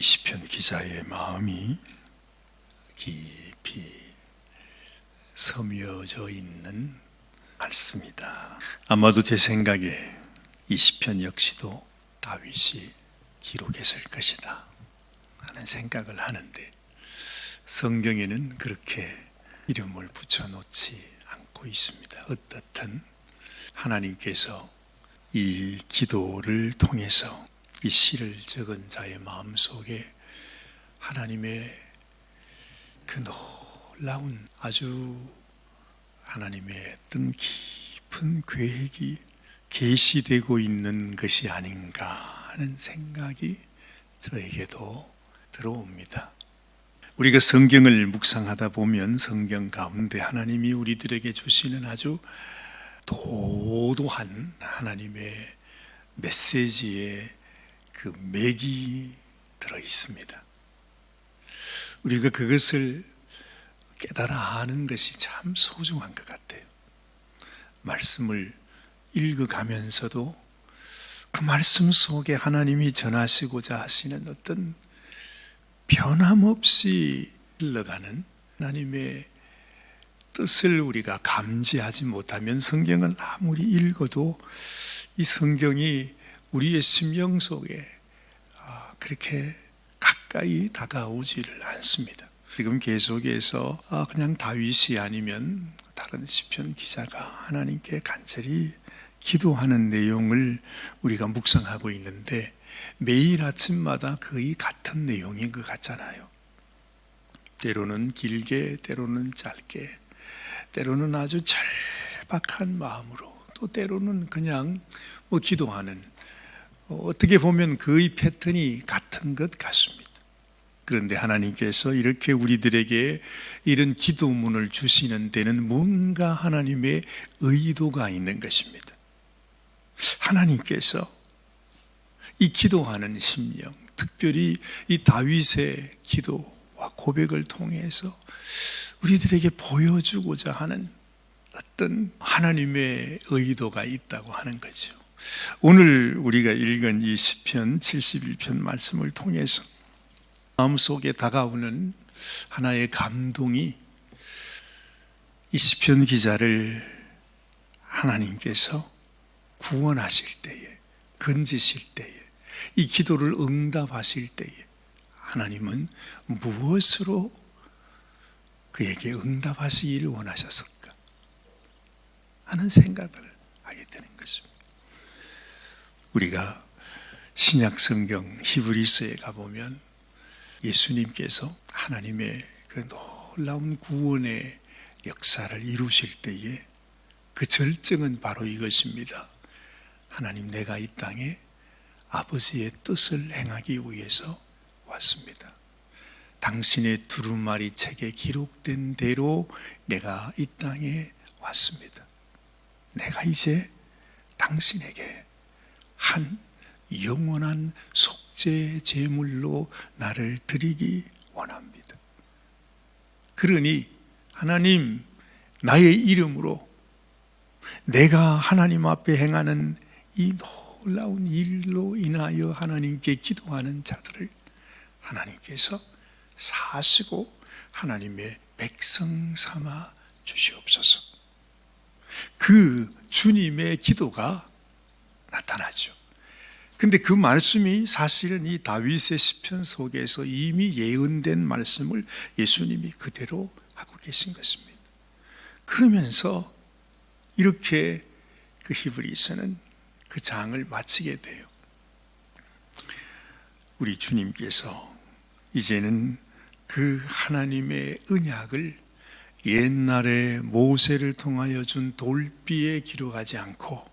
이 시편 기자의 마음이 깊이 서미어져 있는 말씀이다. 아마도 제 생각에 이 시편 역시도 다윗이 기록했을 것이다 하는 생각을 하는데, 성경에는 그렇게 이름을 붙여놓지 않고 있습니다. 어떻든 하나님께서 이 기도를 통해서 이 시를 적은 자의 마음속에 하나님의 그 놀라운 아주 하나님의 어떤 깊은 계획이 계시되고 있는 것이 아닌가 하는 생각이 저에게도 들어옵니다. 우리가 성경을 묵상하다 보면 성경 가운데 하나님이 우리들에게 주시는 아주 도도한 하나님의 메시지의 그 맥이 들어 있습니다. 우리가 그것을 깨달아 아는 것이 참 소중한 것 같아요. 말씀을 읽어가면서도 그 말씀 속에 하나님이 전하시고자 하시는 어떤 변함없이 흘러가는 하나님의 뜻을 우리가 감지하지 못하면 성경을 아무리 읽어도 이 성경이 우리의 심령 속에 그렇게 가까이 다가오지를 않습니다. 지금 계속해서 그냥 다윗이 아니면 다른 시편 기자가 하나님께 간절히 기도하는 내용을 우리가 묵상하고 있는데, 매일 아침마다 거의 같은 내용인 것 같잖아요. 때로는 길게, 때로는 짧게, 때로는 아주 절박한 마음으로, 또 때로는 그냥 기도하는, 어떻게 보면 거의 패턴이 같은 것 같습니다. 그런데 하나님께서 이렇게 우리들에게 이런 기도문을 주시는 데는 뭔가 하나님의 의도가 있는 것입니다. 하나님께서 이 기도하는 심령, 특별히 이 다윗의 기도와 고백을 통해서 우리들에게 보여주고자 하는 어떤 하나님의 의도가 있다고 하는 거죠. 오늘 우리가 읽은 이 시편 71편 말씀을 통해서 마음속에 다가오는 하나의 감동이, 이 시편 기자를 하나님께서 구원하실 때에, 건지실 때에, 이 기도를 응답하실 때에 하나님은 무엇으로 그에게 응답하시기를 원하셨을까 하는 생각을 하게 되는 것입니다. 우리가 신약 성경 히브리서에 가보면 예수님께서 하나님의 그 놀라운 구원의 역사를 이루실 때에 그 절정은 바로 이것입니다. 하나님, 내가 이 땅에 아버지의 뜻을 행하기 위해서 왔습니다. 당신의 두루마리 책에 기록된 대로 내가 이 땅에 왔습니다. 내가 이제 당신에게 한 영원한 속죄 제물로 나를 드리기 원합니다. 그러니 하나님, 나의 이름으로 내가 하나님 앞에 행하는 이 놀라운 일로 인하여 하나님께 기도하는 자들을 하나님께서 사시고 하나님의 백성 삼아 주시옵소서. 그 주님의 기도가 나타나죠. 근데 그 말씀이 사실은 이 다윗의 시편 속에서 이미 예언된 말씀을 예수님이 그대로 하고 계신 것입니다. 그러면서 이렇게 그 히브리서는 그 장을 마치게 돼요. 우리 주님께서 이제는 그 하나님의 언약을 옛날에 모세를 통하여 준 돌비에 기록하지 않고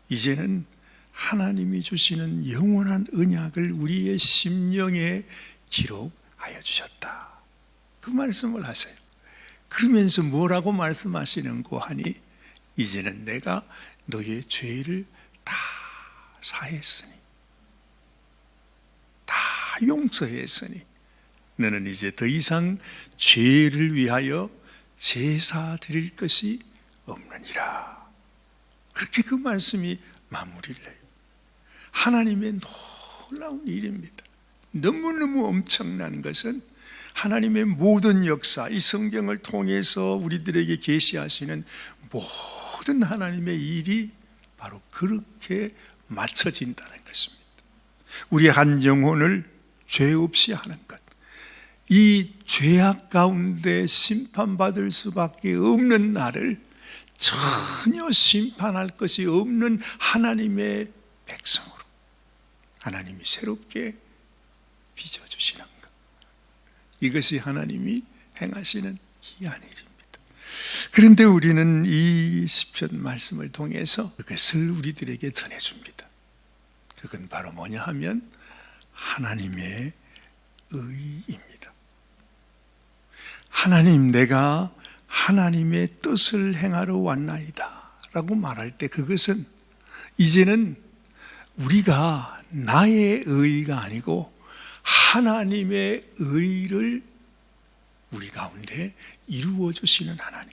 이제는 하나님이 주시는 영원한 언약을 우리의 심령에 기록하여 주셨다. 그 말씀을 하세요. 그러면서 뭐라고 말씀하시는고 하니, 이제는 내가 너의 죄를 다 사했으니, 다 용서했으니 너는 이제 더 이상 죄를 위하여 제사 드릴 것이 없느니라. 그렇게 그 말씀이 마무리를 해요. 하나님의 놀라운 일입니다. 너무너무 엄청난 것은 하나님의 모든 역사, 이 성경을 통해서 우리들에게 계시하시는 모든 하나님의 일이 바로 그렇게 맞춰진다는 것입니다. 우리 한 영혼을 죄 없이 하는 것, 이 죄악 가운데 심판받을 수밖에 없는 나를 전혀 심판할 것이 없는 하나님의 백성으로 하나님이 새롭게 빚어주시는 것, 이것이 하나님이 행하시는 귀한 일입니다. 그런데 우리는 이 시편 말씀을 통해서 그것을 우리들에게 전해줍니다. 그건 바로 뭐냐 하면 하나님의 의입니다. 하나님, 내가 하나님의 뜻을 행하러 왔나이다 라고 말할 때 그것은 이제는 우리가 나의 의가 아니고 하나님의 의를 우리 가운데 이루어 주시는 하나님.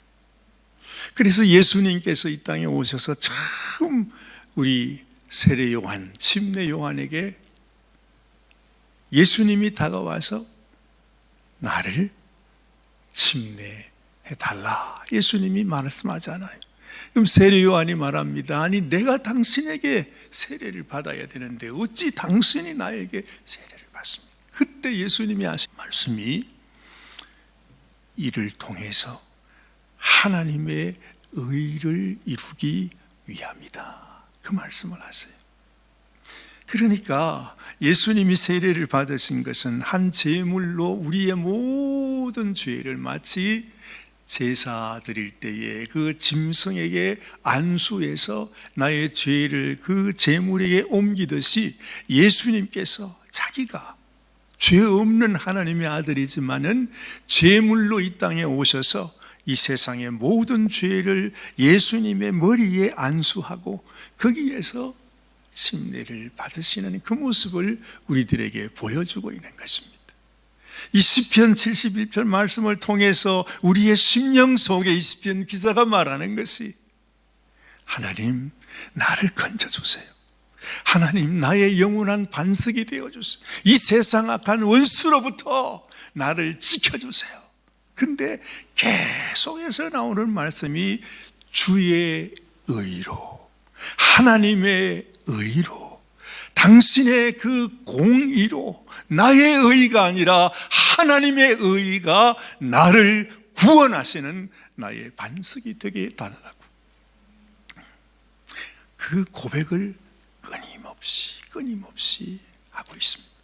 그래서 예수님께서 이 땅에 오셔서 처음 우리 세례 요한, 침례 요한에게 예수님이 다가와서 나를 침례해달라, 예수님이 말씀하잖아요. 그럼 세례 요한이 말합니다. 아니, 내가 당신에게 세례를 받아야 되는데 어찌 당신이 나에게 세례를 받습니까? 그때 예수님이 하신 말씀이 이를 통해서 하나님의 의를 이루기 위함이다, 그 말씀을 하세요. 그러니까 예수님이 세례를 받으신 것은 한 제물로 우리의 모든 죄를 마치 제사 드릴 때에 그 짐승에게 안수해서 나의 죄를 그 제물에게 옮기듯이 예수님께서 자기가 죄 없는 하나님의 아들이지만은 제물로 이 땅에 오셔서 이 세상의 모든 죄를 예수님의 머리에 안수하고 거기에서 침례를 받으시는 그 모습을 우리들에게 보여주고 있는 것입니다. 이 시편 71편 말씀을 통해서 우리의 심령 속에 이 시편 기자가 말하는 것이 하나님, 나를 건져주세요. 하나님, 나의 영원한 반석이 되어주세요. 이 세상 악한 원수로부터 나를 지켜주세요. 근데 계속해서 나오는 말씀이 주의 의로, 하나님의 의로, 당신의 그 공의로, 나의 의가 아니라 하나님의 의가 나를 구원하시는 나의 반석이 되게 해달라고, 그 고백을 끊임없이 하고 있습니다.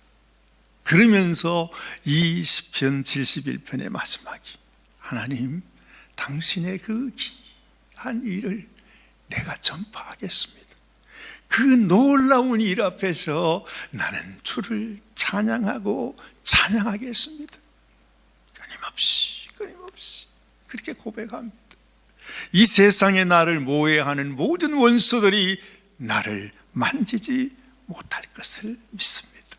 그러면서 이 시편 71편의 마지막이 하나님, 당신의 그 귀한 일을 내가 전파하겠습니다. 그 놀라운 일 앞에서 나는 주를 찬양하겠습니다. 끊임없이 그렇게 고백합니다. 이 세상에 나를 모해하는 모든 원수들이 나를 만지지 못할 것을 믿습니다.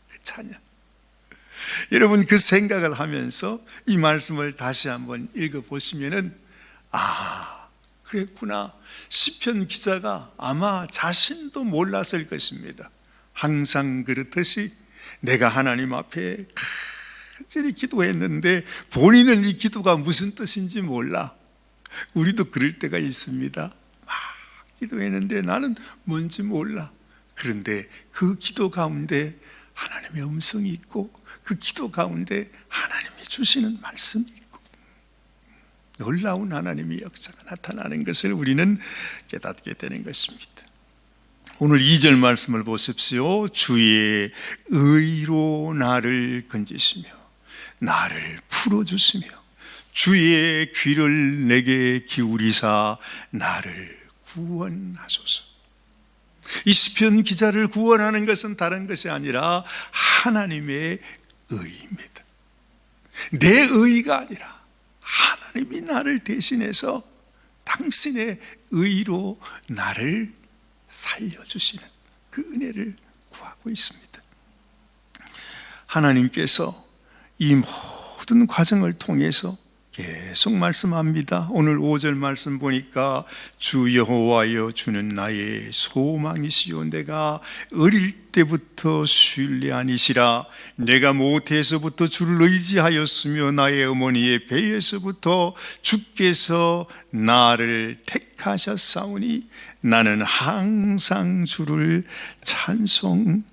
그 찬양. 여러분, 그 생각을 하면서 이 말씀을 다시 한번 읽어보시면은, 그랬구나. 시편 기자가 아마 자신도 몰랐을 것입니다. 항상 그렇듯이 내가 하나님 앞에 간절히 기도했는데 본인은 이 기도가 무슨 뜻인지 몰라. 우리도 그럴 때가 있습니다. 막 기도했는데 나는 뭔지 몰라. 그런데 그 기도 가운데 하나님의 음성이 있고 그 기도 가운데 하나님이 주시는 말씀이 있고 놀라운 하나님의 역사가 나타나는 것을 우리는 깨닫게 되는 것입니다. 오늘 2절 말씀을 보십시오. 주의 의로 나를 건지시며 나를 풀어주시며 주의 귀를 내게 기울이사 나를 구원하소서. 이 시편 기자를 구원하는 것은 다른 것이 아니라 하나님의 의입니다. 내 의가 아니라 하나님이 나를 대신해서 당신의 의로 나를 살려주시는 그 은혜를 구하고 있습니다. 하나님께서 이 모든 과정을 통해서 계속 말씀합니다. 오늘 5절 말씀 보니까 주 여호와여 주는 나의 소망이시요 내가 어릴 때부터 신뢰하니시라. 내가 모태에서부터 주를 의지하였으며 나의 어머니의 배에서부터 주께서 나를 택하셨사오니 나는 항상 주를 찬송하리이다.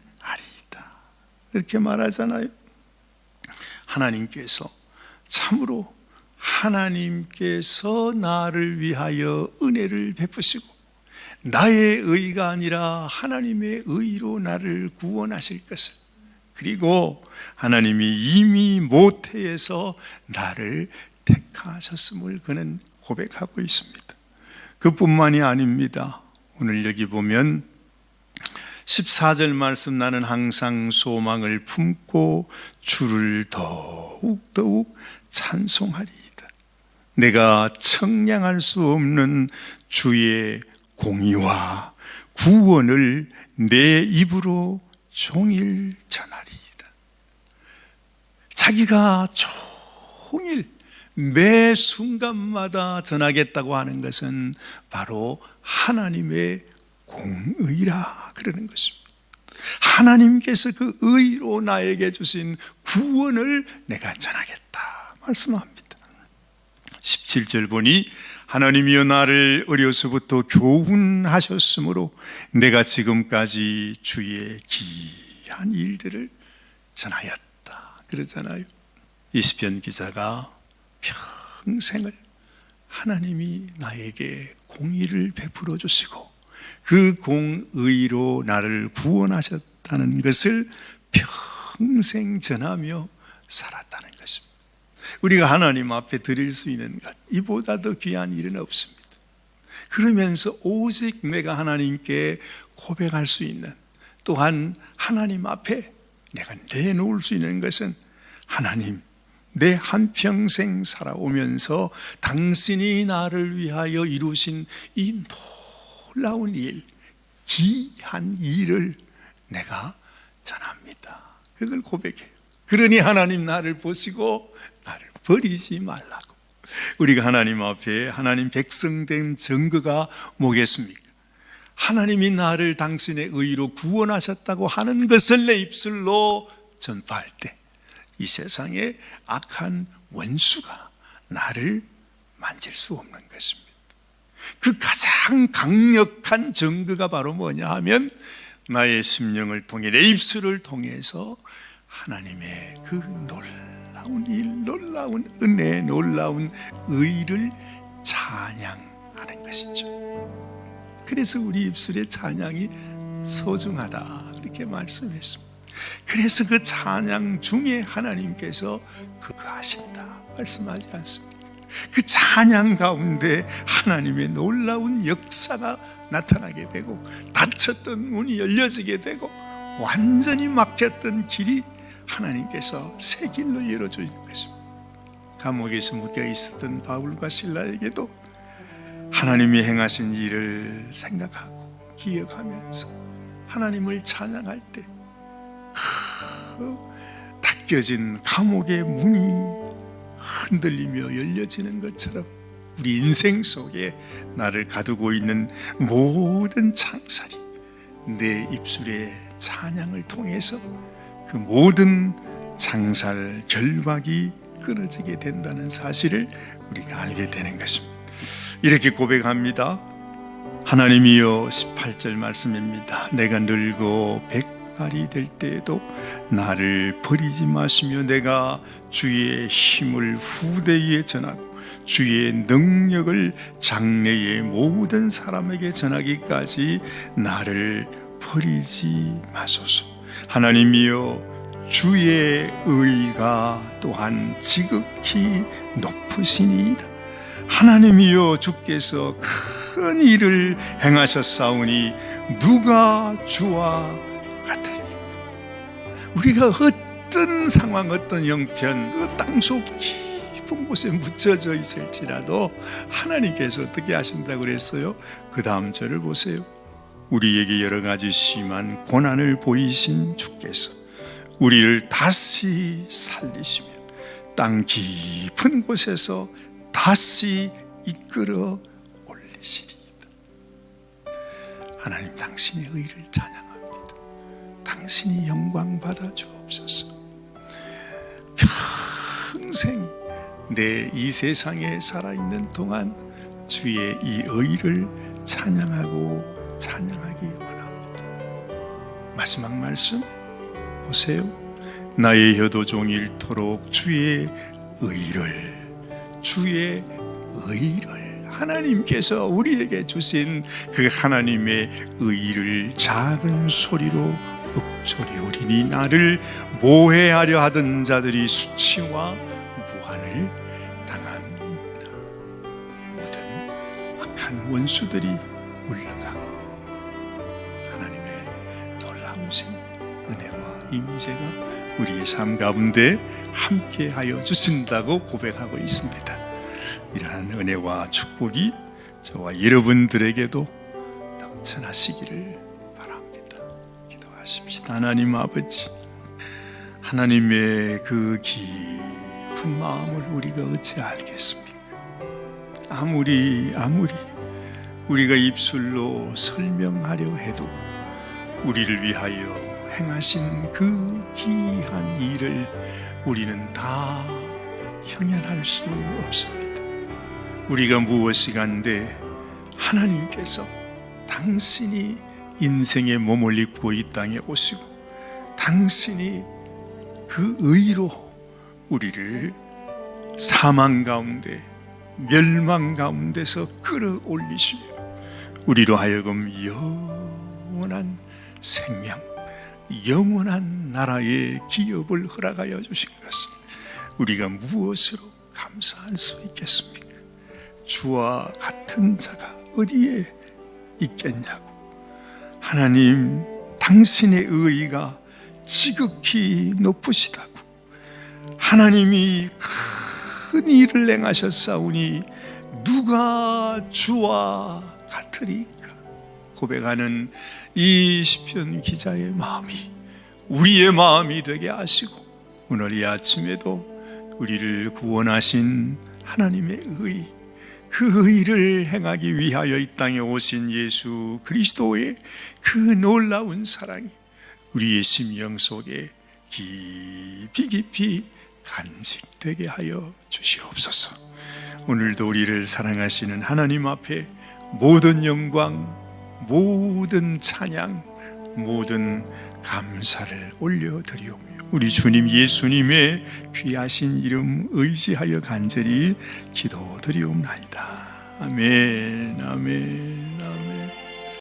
이렇게 말하잖아요. 하나님께서 참으로 하나님께서 나를 위하여 은혜를 베푸시고 나의 의가 아니라 하나님의 의로 나를 구원하실 것을, 그리고 하나님이 이미 모태에서 나를 택하셨음을 그는 고백하고 있습니다. 그뿐만이 아닙니다. 오늘 여기 보면 14절 말씀, 나는 항상 소망을 품고 주를 더욱더욱 찬송하리이다. 내가 청량할 수 없는 주의 공의와 구원을 내 입으로 종일 전하리이다. 자기가 종일 매 순간마다 전하겠다고 하는 것은 바로 하나님의 공의라 그러는 것입니다. 하나님께서 그 의로 나에게 주신 구원을 내가 전하겠다 말씀합니다. 17절 보니 하나님이여 나를 어려서부터 교훈하셨으므로 내가 지금까지 주의 기이한 일들을 전하였다 그러잖아요. 이 시편 기자가 평생을 하나님이 나에게 공의를 베풀어 주시고 그 공의로 나를 구원하셨다는 것을 평생 전하며 살았다는 것입니다. 우리가 하나님 앞에 드릴 수 있는 것, 이보다 더 귀한 일은 없습니다. 그러면서 오직 내가 하나님께 고백할 수 있는, 또한 하나님 앞에 내가 내놓을 수 있는 것은, 하나님, 내 한평생 살아오면서 당신이 나를 위하여 이루신 이 놀라운 일, 귀한 일을 내가 전합니다. 그걸 고백해요. 그러니 하나님 나를 보시고 나를 버리지 말라고. 우리가 하나님 앞에 하나님 백성된 증거가 뭐겠습니까? 하나님이 나를 당신의 의로 구원하셨다고 하는 것을 내 입술로 전파할 때 이 세상에 악한 원수가 나를 만질 수 없는 것입니다. 그 가장 강력한 증거가 바로 뭐냐 하면, 나의 심령을 통해 내 입술을 통해서 하나님의 그 놀라운 일, 놀라운 은혜, 놀라운 의를 찬양하는 것이죠. 그래서 우리 입술의 찬양이 소중하다 그렇게 말씀했습니다. 그래서 그 찬양 중에 하나님께서 거하신다 말씀하지 않습니다. 그 찬양 가운데 하나님의 놀라운 역사가 나타나게 되고, 닫혔던 문이 열려지게 되고, 완전히 막혔던 길이 하나님께서 새 길로 열어주는 것입니다. 감옥에서 묶여 있었던 바울과 실라에게도 하나님이 행하신 일을 생각하고 기억하면서 하나님을 찬양할 때 닫혀진 감옥의 문이 흔들리며 열려지는 것처럼 우리 인생 속에 나를 가두고 있는 모든 창살이 내 입술의 찬양을 통해서 그 모든 창살 결박이 끊어지게 된다는 사실을 우리가 알게 되는 것입니다. 이렇게 고백합니다. 하나님이여, 18절 말씀입니다. 내가 늙어 백발이 될 때에도 나를 버리지 마시며 내가 주의 힘을 후대에 전하고 주의 능력을 장래의 모든 사람에게 전하기까지 나를 버리지 마소서. 하나님이여, 주의 의가 또한 지극히 높으시니이다. 하나님이여, 주께서 큰 일을 행하셨사오니 누가 주와 같으리까. 우리가 어떤 상황, 어떤 형편, 그 땅속 깊은 곳에 묻혀져 있을지라도 하나님께서 어떻게 하신다고 그랬어요? 그 다음 절을 보세요. 우리에게 여러 가지 심한 고난을 보이신 주께서 우리를 다시 살리시며 땅 깊은 곳에서 다시 이끌어 올리시리이다. 하나님, 당신의 의를 찬양합니다. 당신이 영광 받아 주옵소서. 평생 내 이 세상에 살아있는 동안 주의 이 의를 찬양하고 찬양하기 원합니다. 마지막 말씀 보세요. 나의 혀도 종일토록 주의 의를 하나님께서 우리에게 주신 그 하나님의 의를 작은 소리로 읊조리오리니 나를 모해하려 하던 자들이 수치와 무한을 당함이니이다. 모든 악한 원수들이 물러가고 하나님의 놀라우신 은혜와 임재가 우리의 삶 가운데 함께하여 주신다고 고백하고 있습니다. 이러한 은혜와 축복이 저와 여러분들에게도 넘쳐나시기를 바랍니다. 기도하십시다. 하나님 아버지, 하나님의 그 깊은 마음을 우리가 어찌 알겠습니까? 아무리 우리가 입술로 설명하려 해도 우리를 위하여 행하신 그 귀한 일을 우리는 다 형연할 수 없습니다. 우리가 무엇이간데 하나님께서 당신이 인생의 몸을 입고 이 땅에 오시고 당신이 그 의로 우리를 사망 가운데 멸망 가운데서 끌어올리시며 우리로 하여금 영원한 생명, 영원한 나라의 기업을 허락하여 주신 것을 우리가 무엇으로 감사할 수 있겠습니까? 주와 같은 자가 어디에 있겠냐고. 하나님, 당신의 의의가 지극히 높으시다고. 하나님이 큰 일을 행하셨사오니 누가 주와 같으리까. 고백하는 이 시편 기자의 마음이 우리의 마음이 되게 하시고 오늘 이 아침에도 우리를 구원하신 하나님의 의, 그 의를 행하기 위하여 이 땅에 오신 예수 그리스도의 그 놀라운 사랑이 우리의 심령 속에 깊이 간직되게 하여 주시옵소서. 오늘도 우리를 사랑하시는 하나님 앞에 모든 영광, 모든 찬양, 모든 감사를 올려드리오며 우리 주님 예수님의 귀하신 이름 의지하여 간절히 기도드리옵나이다. 아멘, 아멘.